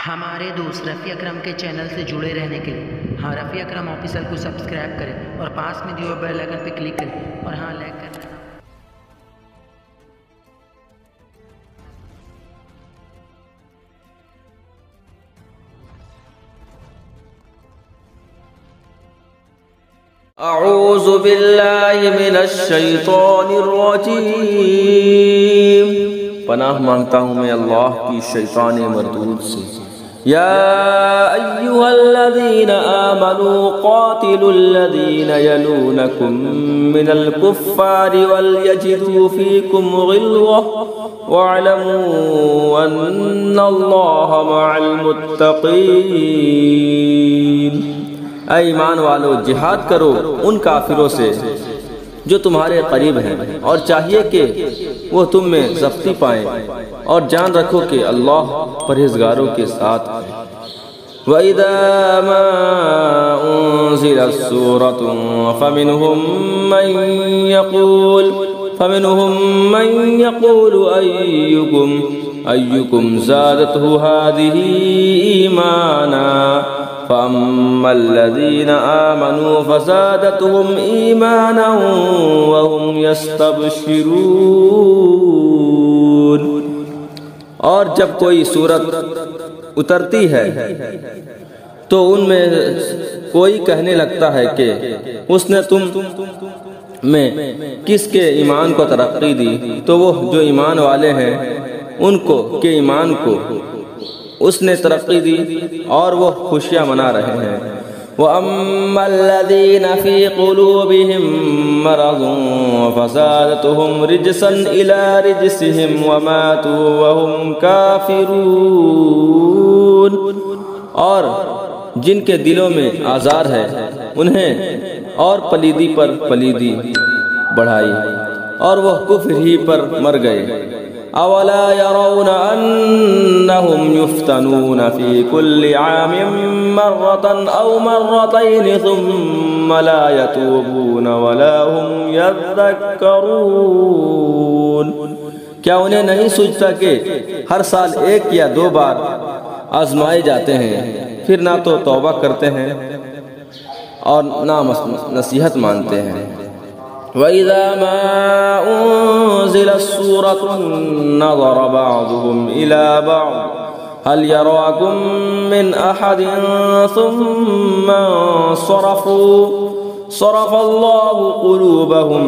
ہمارے دوست رفیع اکرم کے چینل سے جڑے رہنے کے لیے رفیع اکرم آفیشل کو سبسکرائب کریں اور پاس میں دیے ہوئے بیل آئیکن پہ کلک کریں اور لائک کریں۔ اعوذ باللہ من الشیطان الرجیم، پناہ مانگتا ہوں میں اللہ کی شیطان مردود سے۔ یا ایہا الذین آمنوا قاتلوا الذین یلونکم من الکفار ولیجدوا فیکم غلظہ واعلموا ان اللہ مع المتقین۔ اے ایمان والو، جہاد کرو ان کافروں سے جو تمہارے قریب ہیں، اور چاہیے کہ وہ تم میں ضبطی پائیں، اور جان رکھو کہ اللہ پرہیزگاروں کے ساتھ ہے۔ وَإِذَا مَا أُنزِلَتْ سُورَةٌ فَمِنْهُمْ مَنْ يَقُولُ أَيُّكُمْ زَادَتْهُ هَذِهِ إِيمَانًا فَأَمَّا الَّذِينَ آمَنُوا فَزَادَتْهُمْ إِيمَانًا وَهُمْ يَسْتَبْشِرُونَ۔ اور جب کوئی سورت اترتی ہے تو ان میں کوئی کہنے لگتا ہے کہ اس نے تم میں کس کے ایمان کو ترقی دی، تو وہ جو ایمان والے ہیں ان کو کہ ایمان کو اس نے ترقی دی اور وہ خوشیاں منا رہے ہیں۔ وَأَمَّا الَّذِينَ فِي قُلُوبِهِم مَّرَضٌ فَزَادَتْهُمْ رِجْسًا إِلَى رِجْسِهِمْ وَمَاتُوا وَهُمْ كَافِرُونَ۔ اور جن کے دلوں میں آزار ہے انہیں اور پلیدی پر پلیدی بڑھائی اور وہ کفر ہی پر مر گئے۔ اولا يرون انهم يفتنون في كل عام مرة او مرتين ثم لا يتوبون ولا هم يذكرون۔ کیا انہیں نہیں سوچتا کہ ہر سال ایک یا دو بار آزمائے جاتے ہیں، پھر نہ تو توبہ کرتے ہیں اور نہ نصیحت مانتے ہیں۔ وَإِذَا مَا أُنزِلَتْ سُورَةٌ نَظَرَ بَعْضُهُمْ إِلَى بَعْضٍ هَلْ يَرَاكُمْ مِنْ أَحَدٍ ثُمَّ انصَرَفُوا صَرَفَ اللَّهُ قُلُوبَهُمْ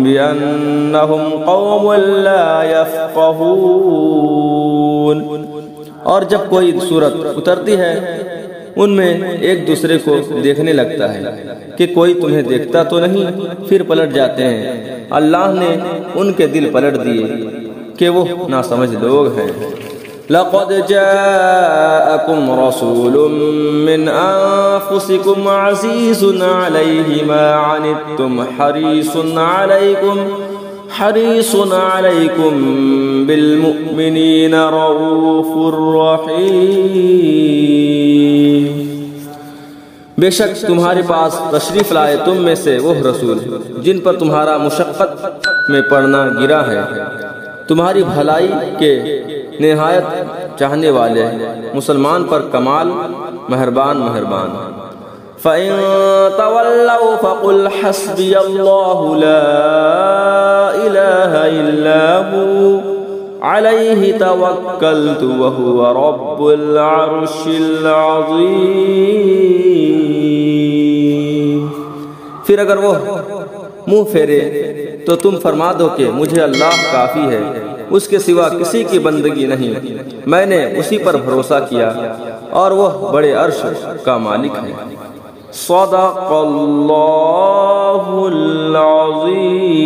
بِأَنَّهُمْ قَوْمٌ لَا يَفْقَهُونَ۔ اور جب کوئی سورت اترتی ہے ان میں ایک دوسرے کو دیکھنے لگتا ہے کہ کوئی تمہیں دیکھتا تو نہیں، پھر پلٹ جاتے ہیں۔ اللہ نے ان کے دل پلٹ دیے کہ وہ ناسمجھ لوگ ہیں۔ لَقَدْ جَاءَكُمْ رَسُولٌ مِّنْ أَنفُسِكُمْ عَزِيزٌ عَلَيْهِ مَا عَنِتُّمْ حَرِيصٌ عَلَيْكُمْ بِالْمُؤْمِنِينَ رَءُوفٌ رَحِيمٌ۔ بے شک تمہارے پاس تشریف لائے تم میں سے وہ رسول جن پر تمہارا مشقت میں پڑنا گرا ہے، تمہاری بھلائی کے نہایت چاہنے والے، مسلمان پر کمال مہربان۔ فَإِن تَوَلَّوْا فَقُلْ حَسْبِيَ اللَّهُ لَا إِلَٰهَ إِلَّا هُوَ عَلَيْهِ تَوَكَّلْتُ وَهُوَ رَبُّ الْعَرْشِ الْعَظِيمِ۔ پھر اگر وہ منہ پھیرے تو تم فرما دو کہ مجھے اللہ کافی ہے، اس کے سوا کسی کی بندگی نہیں، میں نے اسی پر بھروسہ کیا اور وہ بڑے عرش کا مالک ہے۔ صدق اللہ العظیم۔